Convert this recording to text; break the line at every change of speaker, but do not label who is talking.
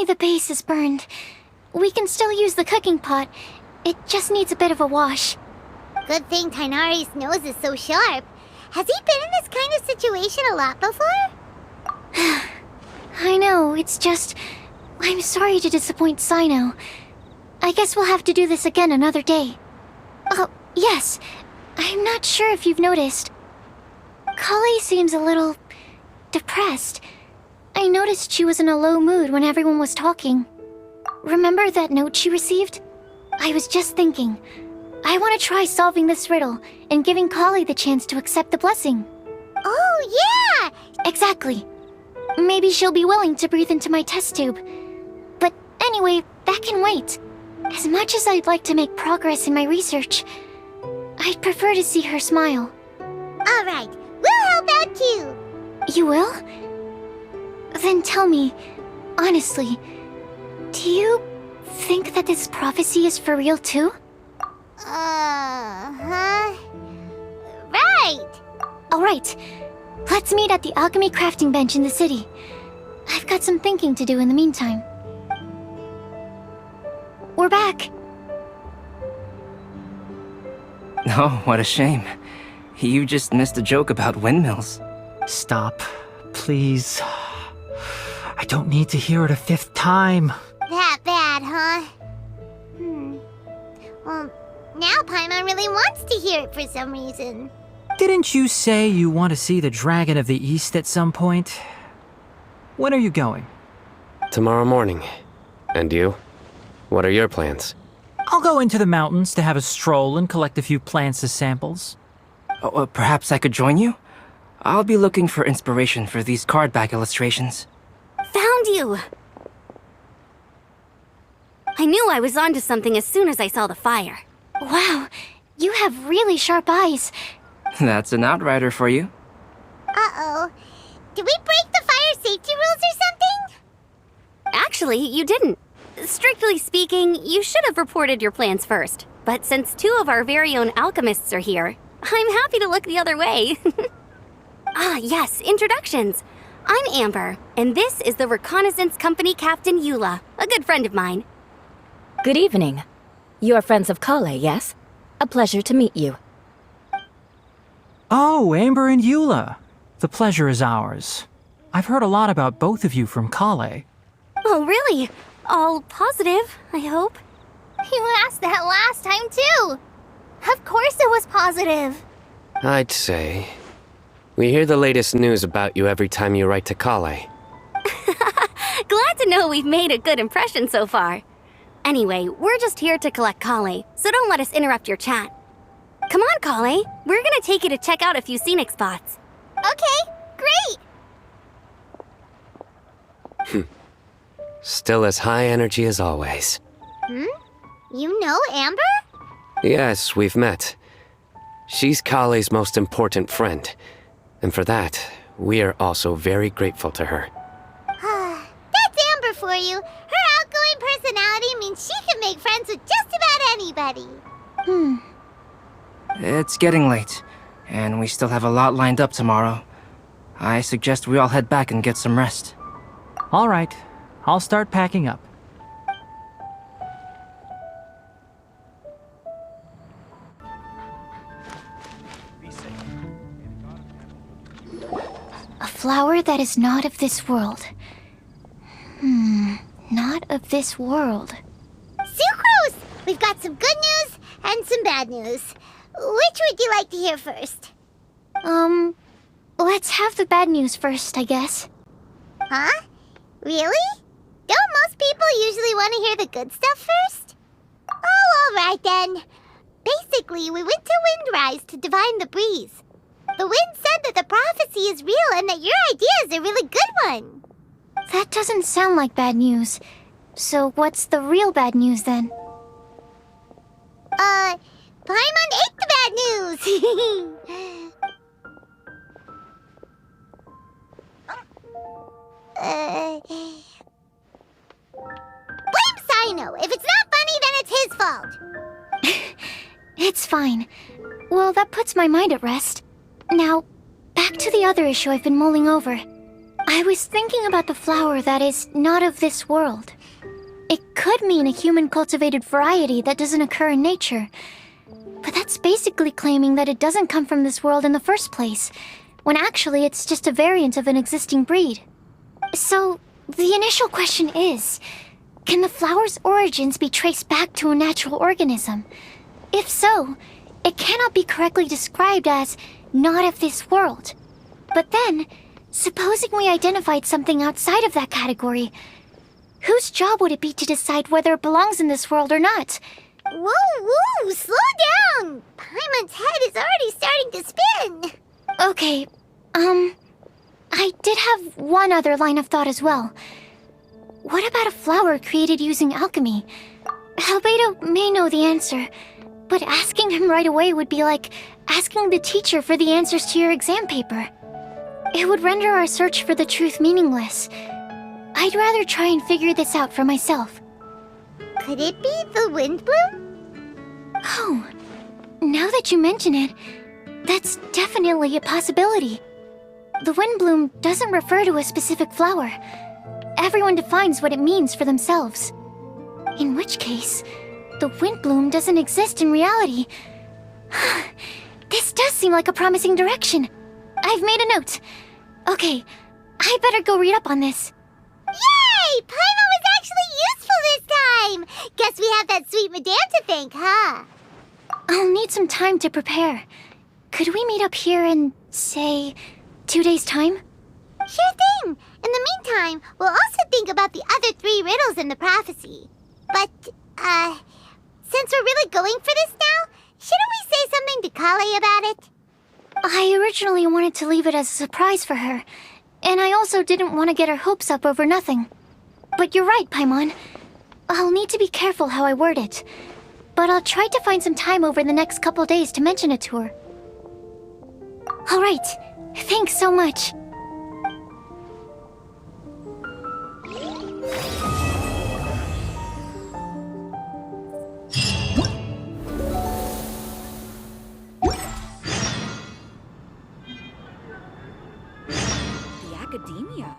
Only the base is burned. We can still use the cooking pot. It just needs a bit of a wash.
Good thing Tighnari's nose is so sharp. Has he been in this kind of situation a lot before?
I know, it's just... I'm sorry to disappoint Cyno. I guess we'll have to do this again another day. Oh, yes. I'm not sure if you've noticed. Kale seems a little... depressed. I noticed she was in a low mood when everyone was talking. Remember that note she received? I was just thinking. I want to try solving this riddle and giving Kale the chance to accept the blessing.
Oh, yeah!
Exactly. Maybe she'll be willing to breathe into my test tube. But anyway, that can wait. As much as I'd like to make progress in my research, I'd prefer to see her smile.
Alright, we'll help out too.
You will? Then tell me, honestly, do you think that this prophecy is for real too?
Right.
Alright, let's meet at the alchemy crafting bench in the city. I've got some thinking to do in the meantime. We're back.
Oh, what a shame. You just missed a joke about windmills.
Stop, please. I don't need to hear it a fifth time.
That bad, huh? Well, now Paimon really wants to hear it for some reason.
Didn't you say you want to see the Dragon of the East at some point? When are you going?
Tomorrow morning. And you? What are your plans?
I'll go into the mountains to have a stroll and collect a few plants as samples.
Oh, perhaps I could join you? I'll be looking for inspiration for these card back illustrations.
Found you! I knew I was onto something as soon as I saw the fire.
Wow, you have really sharp eyes.
That's an outrider for you.
Uh-oh. Did we break the fire safety rules or something?
Actually, you didn't. Strictly speaking, you should have reported your plans first. But since two of our very own alchemists are here, I'm happy to look the other way. Ah, yes, introductions. I'm Amber, and this is the Reconnaissance Company Captain Eula, a good friend of mine.
Good evening. You are friends of Kale, yes? A pleasure to meet you.
Oh, Amber and Eula. The pleasure is ours. I've heard a lot about both of you from Kale.
Oh, really? All positive, I hope.
You asked that last time too. Of course it was positive.
I'd say. We hear the latest news about you every time you write to Kale.
Glad to know we've made a good impression so far. Anyway, we're just here to collect Kale, so don't let us interrupt your chat. Come on, Kale. We're gonna take you to check out a few scenic spots.
Okay, great.
Still as high energy as always.
You know Amber?
Yes, we've met. She's Kale's most important friend. And for that, we are also very grateful to her.
That's Amber for you. Her outgoing personality means she can make friends with just about anybody.
It's getting late, and we still have a lot lined up tomorrow. I suggest we all head back and get some rest.
All right, I'll start packing up.
A flower that is not of this world. Not of this world.
Sucrose! We've got some good news and some bad news. Which would you like to hear first?
Let's have the bad news first, I guess.
Huh? Really? Don't most people usually want to hear the good stuff first? Oh, alright then. Basically, we went to Windrise to divine the breeze. The wind said that the prophecy is real and that your idea is a really good one.
That doesn't sound like bad news. So what's the real bad news then?
Paimon ate the bad news! Blame Cyno! If it's not funny, then it's his fault!
It's fine. Well, that puts my mind at rest. Now, back to the other issue I've been mulling over. I was thinking about the flower that is not of this world. It could mean a human-cultivated variety that doesn't occur in nature. But that's basically claiming that it doesn't come from this world in the first place, when actually it's just a variant of an existing breed. So, the initial question is, can the flower's origins be traced back to a natural organism? If so, it cannot be correctly described as not of this world. But then, supposing we identified something outside of that category, whose job would it be to decide whether it belongs in this world or not?
Whoa, slow down! Paimon's head is already starting to spin.
Okay, I did have one other line of thought as well. What about a flower created using alchemy? Albedo may know the answer, but asking him right away would be like asking the teacher for the answers to your exam paper. It would render our search for the truth meaningless. I'd rather try and figure this out for myself.
Could it be the wind bloom?
Oh, now that you mention it, that's definitely a possibility. The wind bloom doesn't refer to a specific flower. Everyone defines what it means for themselves. In which case, the wind bloom doesn't exist in reality. This does seem like a promising direction. I've made a note. Okay, I better go read up on this.
Yay! Paimon was actually useful this time! Guess we have that sweet madame to thank, huh?
I'll need some time to prepare. Could we meet up here in, say, 2 days' time?
Sure thing! In the meantime, we'll also think about the other 3 riddles in the prophecy. But, since we're really going for this now, shouldn't we say something to Kale about it?
I originally wanted to leave it as a surprise for her, and I also didn't want to get her hopes up over nothing. But you're right, Paimon. I'll need to be careful how I word it. But I'll try to find some time over the next couple days to mention it to her. Alright, thanks so much.